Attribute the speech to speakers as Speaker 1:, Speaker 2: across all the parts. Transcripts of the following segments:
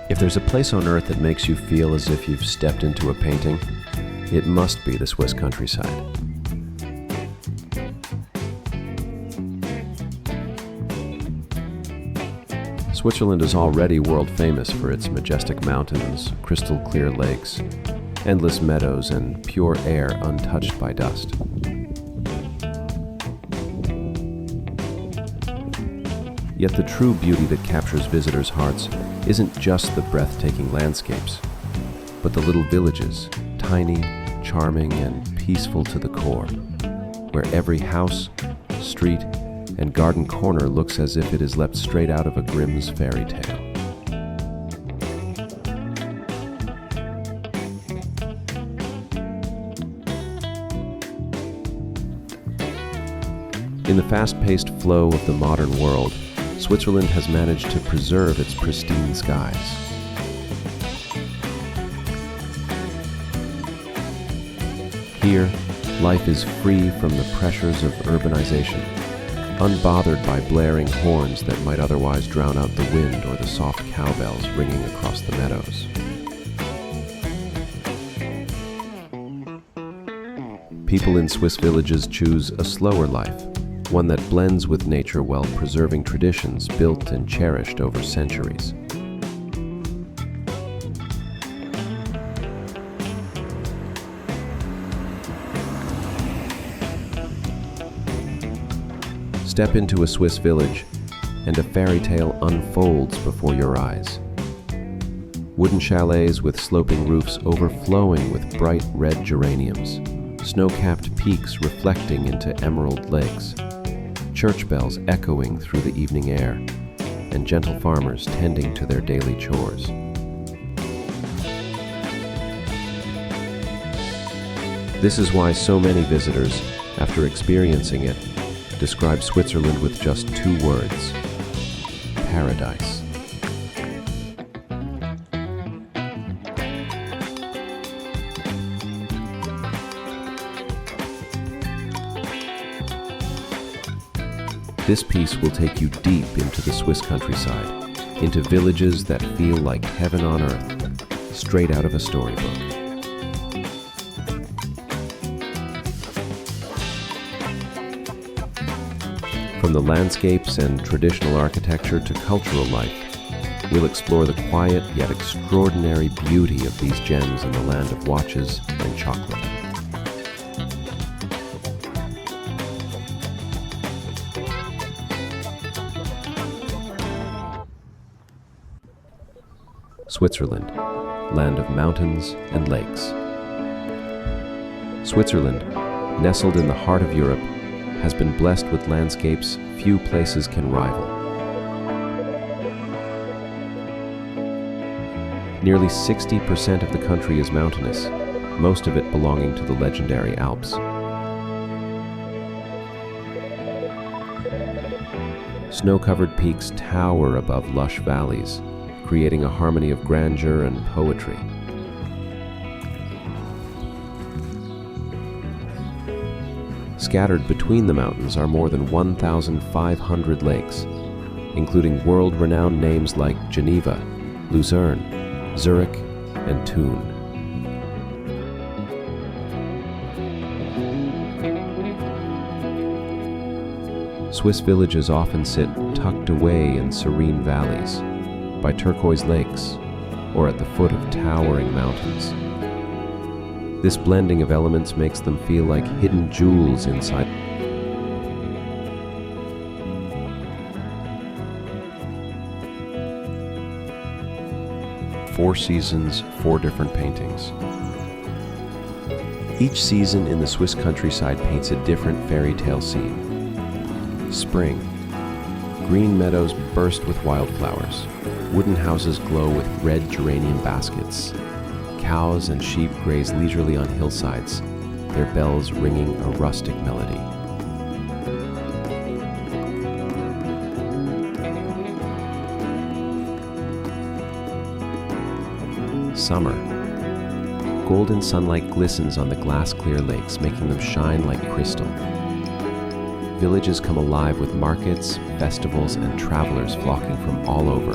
Speaker 1: If there's a place on earth that makes you feel as if you've stepped into a painting, it must be the Swiss countryside. Switzerland is already world famous for its majestic mountains, crystal clear lakes, endless meadows, and pure air untouched by dust. Yet the true beauty that captures visitors' hearts isn't just the breathtaking landscapes, but the little villages, tiny, charming, and peaceful to the core, where every house, street, and garden corner looks as if it is leapt straight out of a Grimm's fairy tale. In the fast-paced flow of the modern world, Switzerland has managed to preserve its pristine skies. Here, life is free from the pressures of urbanization, unbothered by blaring horns that might otherwise drown out the wind or the soft cowbells ringing across the meadows. People in Swiss villages choose a slower life, one that blends with nature while preserving traditions built and cherished over centuries. Step into a Swiss village, and a fairy tale unfolds before your eyes. Wooden chalets with sloping roofs overflowing with bright red geraniums, snow-capped peaks reflecting into emerald lakes, church bells echoing through the evening air, and gentle farmers tending to their daily chores. This is why so many visitors, after experiencing it, describe Switzerland with just two words: paradise. This piece will take you deep into the Swiss countryside, into villages that feel like heaven on earth, straight out of a storybook. From the landscapes and traditional architecture to cultural life, we'll explore the quiet yet extraordinary beauty of these gems in the land of watches and chocolate. Switzerland, land of mountains and lakes. Switzerland, nestled in the heart of Europe, has been blessed with landscapes few places can rival. Nearly 60% of the country is mountainous, most of it belonging to the legendary Alps. Snow-covered peaks tower above lush valleys, creating a harmony of grandeur and poetry. Scattered between the mountains are more than 1,500 lakes, including world-renowned names like Geneva, Lucerne, Zurich, and Thun. Swiss villages often sit tucked away in serene valleys, by turquoise lakes, or at the foot of towering mountains. This blending of elements makes them feel like hidden jewels inside. Four seasons, four different paintings. Each season in the Swiss countryside paints a different fairy tale scene. Spring. Green meadows burst with wildflowers. Wooden houses glow with red geranium baskets. Cows and sheep graze leisurely on hillsides, their bells ringing a rustic melody. Summer. Golden sunlight glistens on the glass-clear lakes, making them shine like crystal. Villages come alive with markets, festivals, and travelers flocking from all over.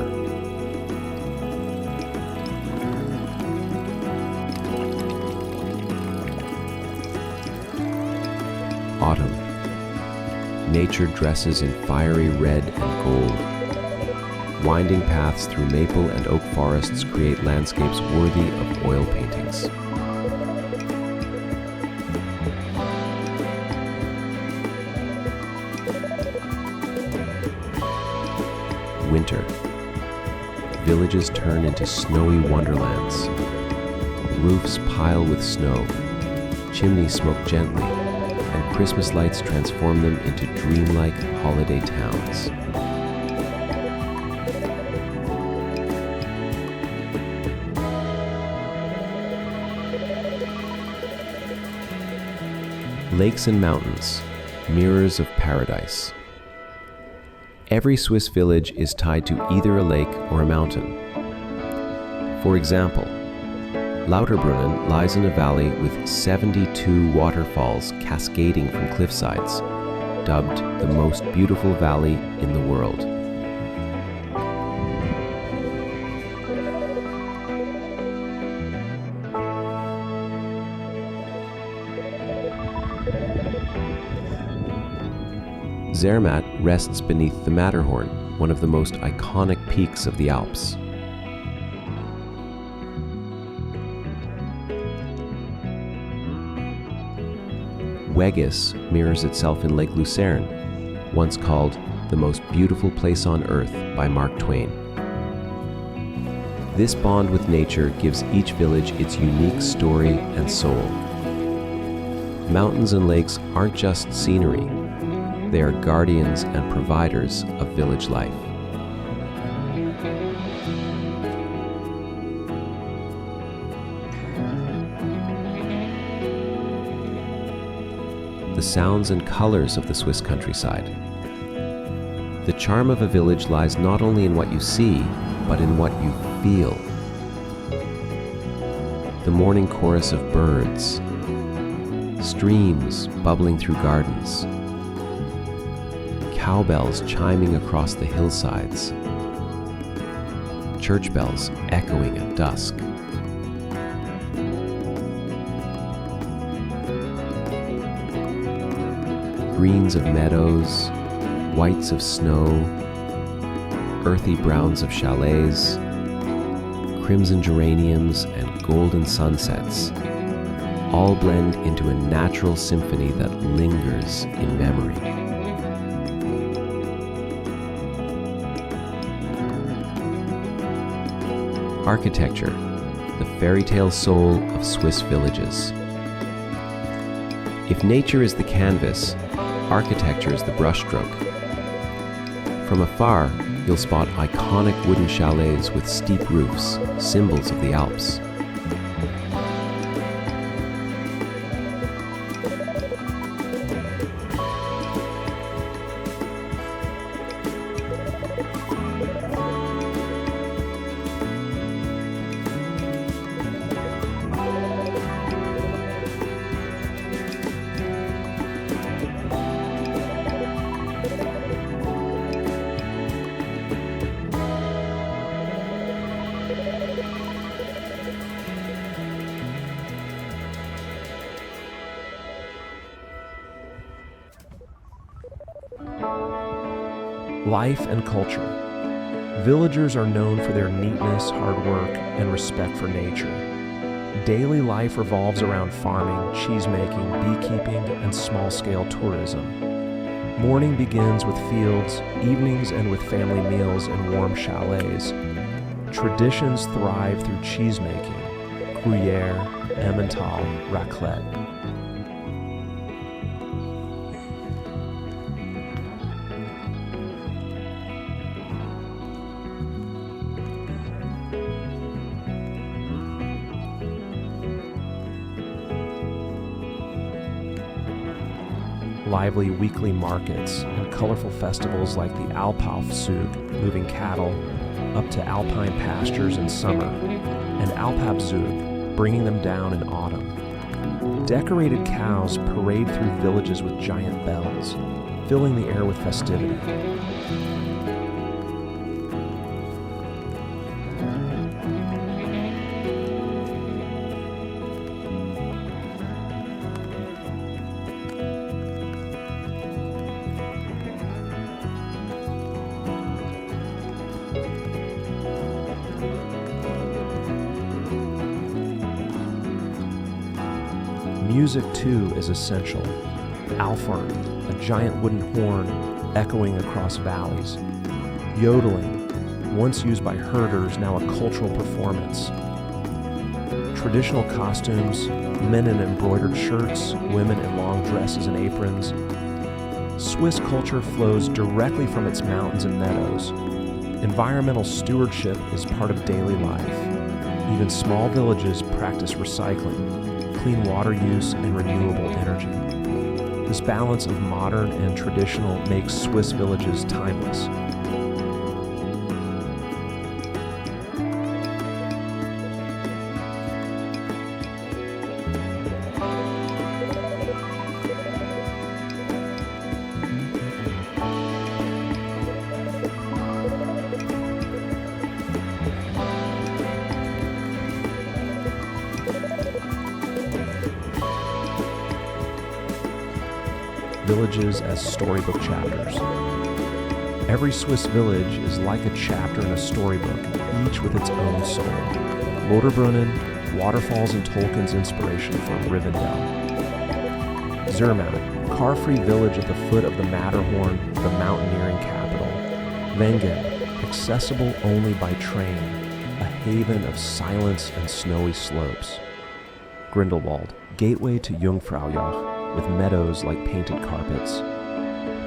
Speaker 1: autumn. Nature dresses in fiery red and gold. Winding paths through maple and oak forests create landscapes worthy of oil paintings. Winter. Villages turn into snowy wonderlands. Roofs pile with snow, chimneys smoke gently, and Christmas lights transform them into dreamlike holiday towns. Lakes and mountains, mirrors of paradise. Every Swiss village is tied to either a lake or a mountain. For example, Lauterbrunnen lies in a valley with 72 waterfalls cascading from cliffsides, dubbed the most beautiful valley in the world. Zermatt rests beneath the Matterhorn, one of the most iconic peaks of the Alps. Weggis mirrors itself in Lake Lucerne, once called the most beautiful place on earth by Mark Twain. This bond with nature gives each village its unique story and soul. Mountains and lakes aren't just scenery. They are guardians and providers of village life. The sounds and colors of the Swiss countryside. The charm of a village lies not only in what you see, but in what you feel. The morning chorus of birds, streams bubbling through gardens, cowbells chiming across the hillsides, church bells echoing at dusk. Greens of meadows, whites of snow, earthy browns of chalets, crimson geraniums and golden sunsets, all blend into a natural symphony that lingers in memory. Architecture, the fairy tale soul of Swiss villages. If nature is the canvas, architecture is the brushstroke. From afar, you'll spot iconic wooden chalets with steep roofs, symbols of the Alps.
Speaker 2: Life and culture. Villagers are known for their neatness, hard work, and respect for nature. Daily life revolves around farming, cheesemaking, beekeeping, and small-scale tourism. Morning begins with fields, evenings end with family meals and warm chalets. Traditions thrive through cheesemaking, Gruyere, Emmental, raclette. Lively weekly markets and colorful festivals like the Alpaufzug, moving cattle up to alpine pastures in summer, and Alpabzug, bringing them down in autumn. Decorated cows parade through villages with giant bells, filling the air with festivity. Music, too, is essential. Alphorn, a giant wooden horn echoing across valleys. Yodeling, once used by herders, now a cultural performance. Traditional costumes, men in embroidered shirts, women in long dresses and aprons. Swiss culture flows directly from its mountains and meadows. Environmental stewardship is part of daily life. Even small villages practice recycling, clean water use, and renewable energy. This balance of modern and traditional makes Swiss villages timeless. Villages as storybook chapters. Every Swiss village is like a chapter in a storybook, each with its own soul. Lauterbrunnen, waterfalls and Tolkien's inspiration for Rivendell. Zermatt, car-free village at the foot of the Matterhorn, the mountaineering capital. Wengen, accessible only by train, a haven of silence and snowy slopes. Grindelwald, gateway to Jungfraujoch, with meadows like painted carpets.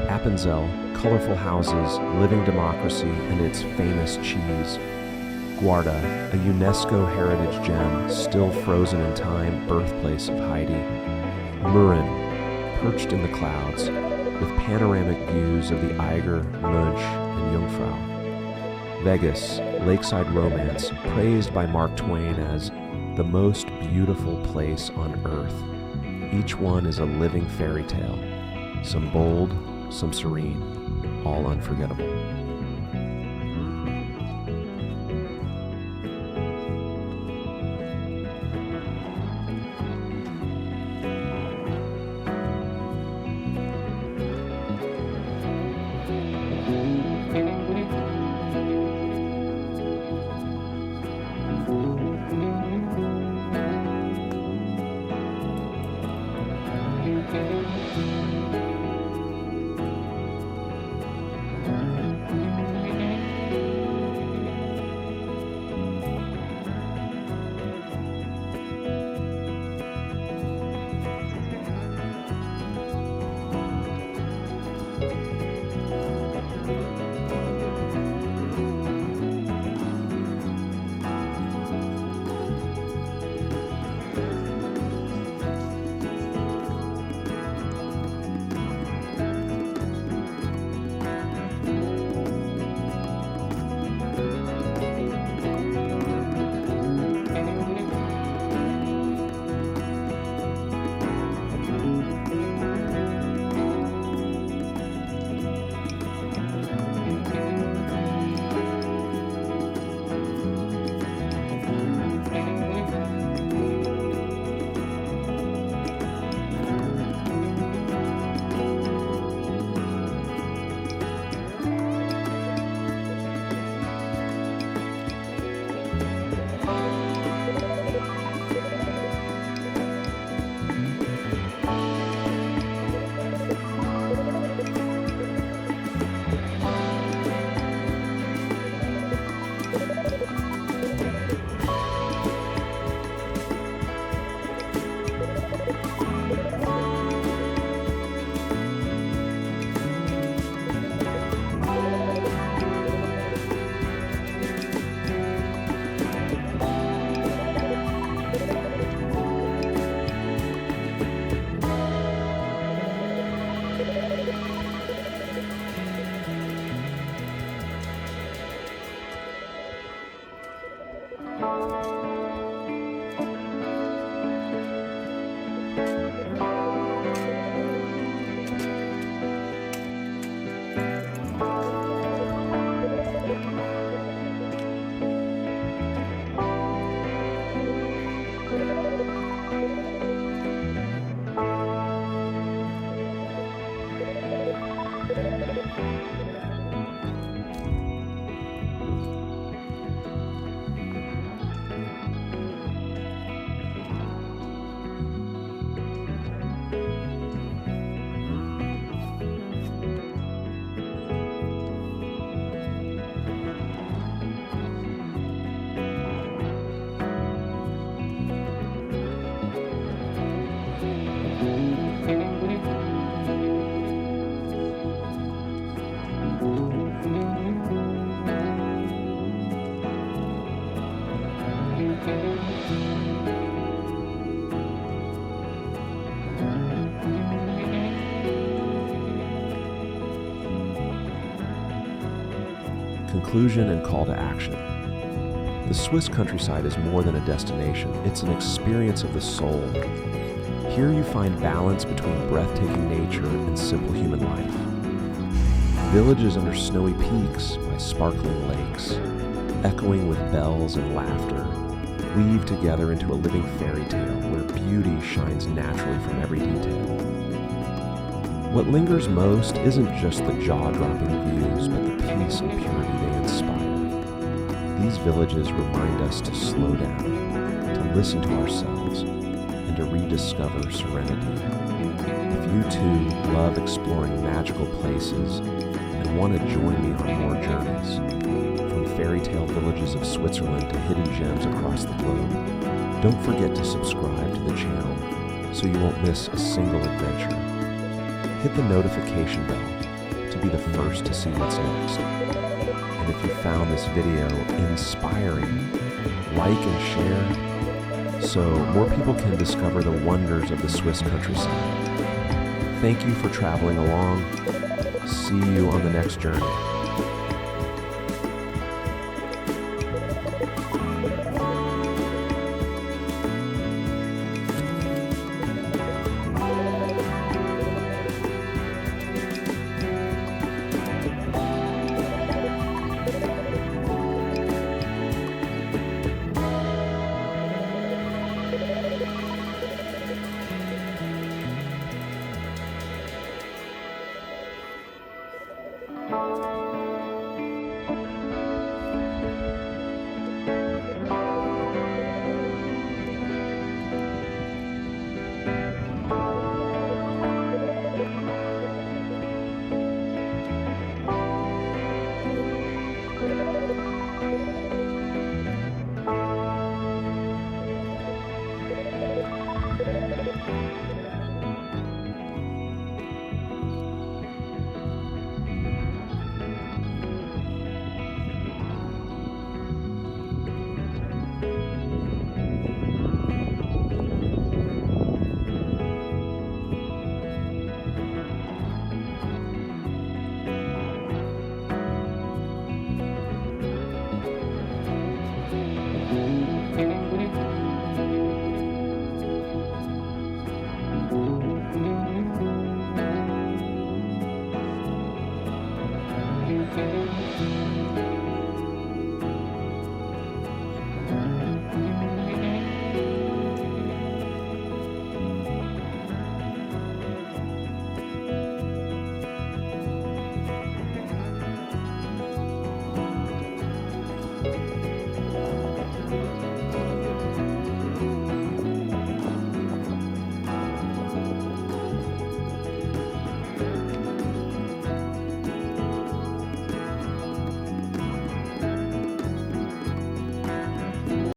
Speaker 2: Appenzell, colorful houses, living democracy, and its famous cheese. Guarda, a UNESCO heritage gem, still frozen in time, birthplace of Heidi. Mürren, perched in the clouds, with panoramic views of the Eiger, Munch, and Jungfrau. Vegas, lakeside romance, praised by Mark Twain as the most beautiful place on earth. Each one is a living fairy tale, some bold, some serene, all unforgettable. Conclusion and call to action. The Swiss countryside is more than a destination, it's an experience of the soul. Here you find balance between breathtaking nature and simple human life. Villages under snowy peaks by sparkling lakes, echoing with bells and laughter, weave together into a living fairy tale where beauty shines naturally from every detail. What lingers most isn't just the jaw-dropping views, but the peace and purity they inspire. These villages remind us to slow down, to listen to ourselves, and to rediscover serenity. If you too love exploring magical places and want to join me on more journeys, from fairy tale villages of Switzerland to hidden gems across the globe, don't forget to subscribe to the channel so you won't miss a single adventure. Hit the notification bell to be the first to see what's next. And if you found this video inspiring, like and share so more people can discover the wonders of the Swiss countryside. Thank you for traveling along. See you on the next journey.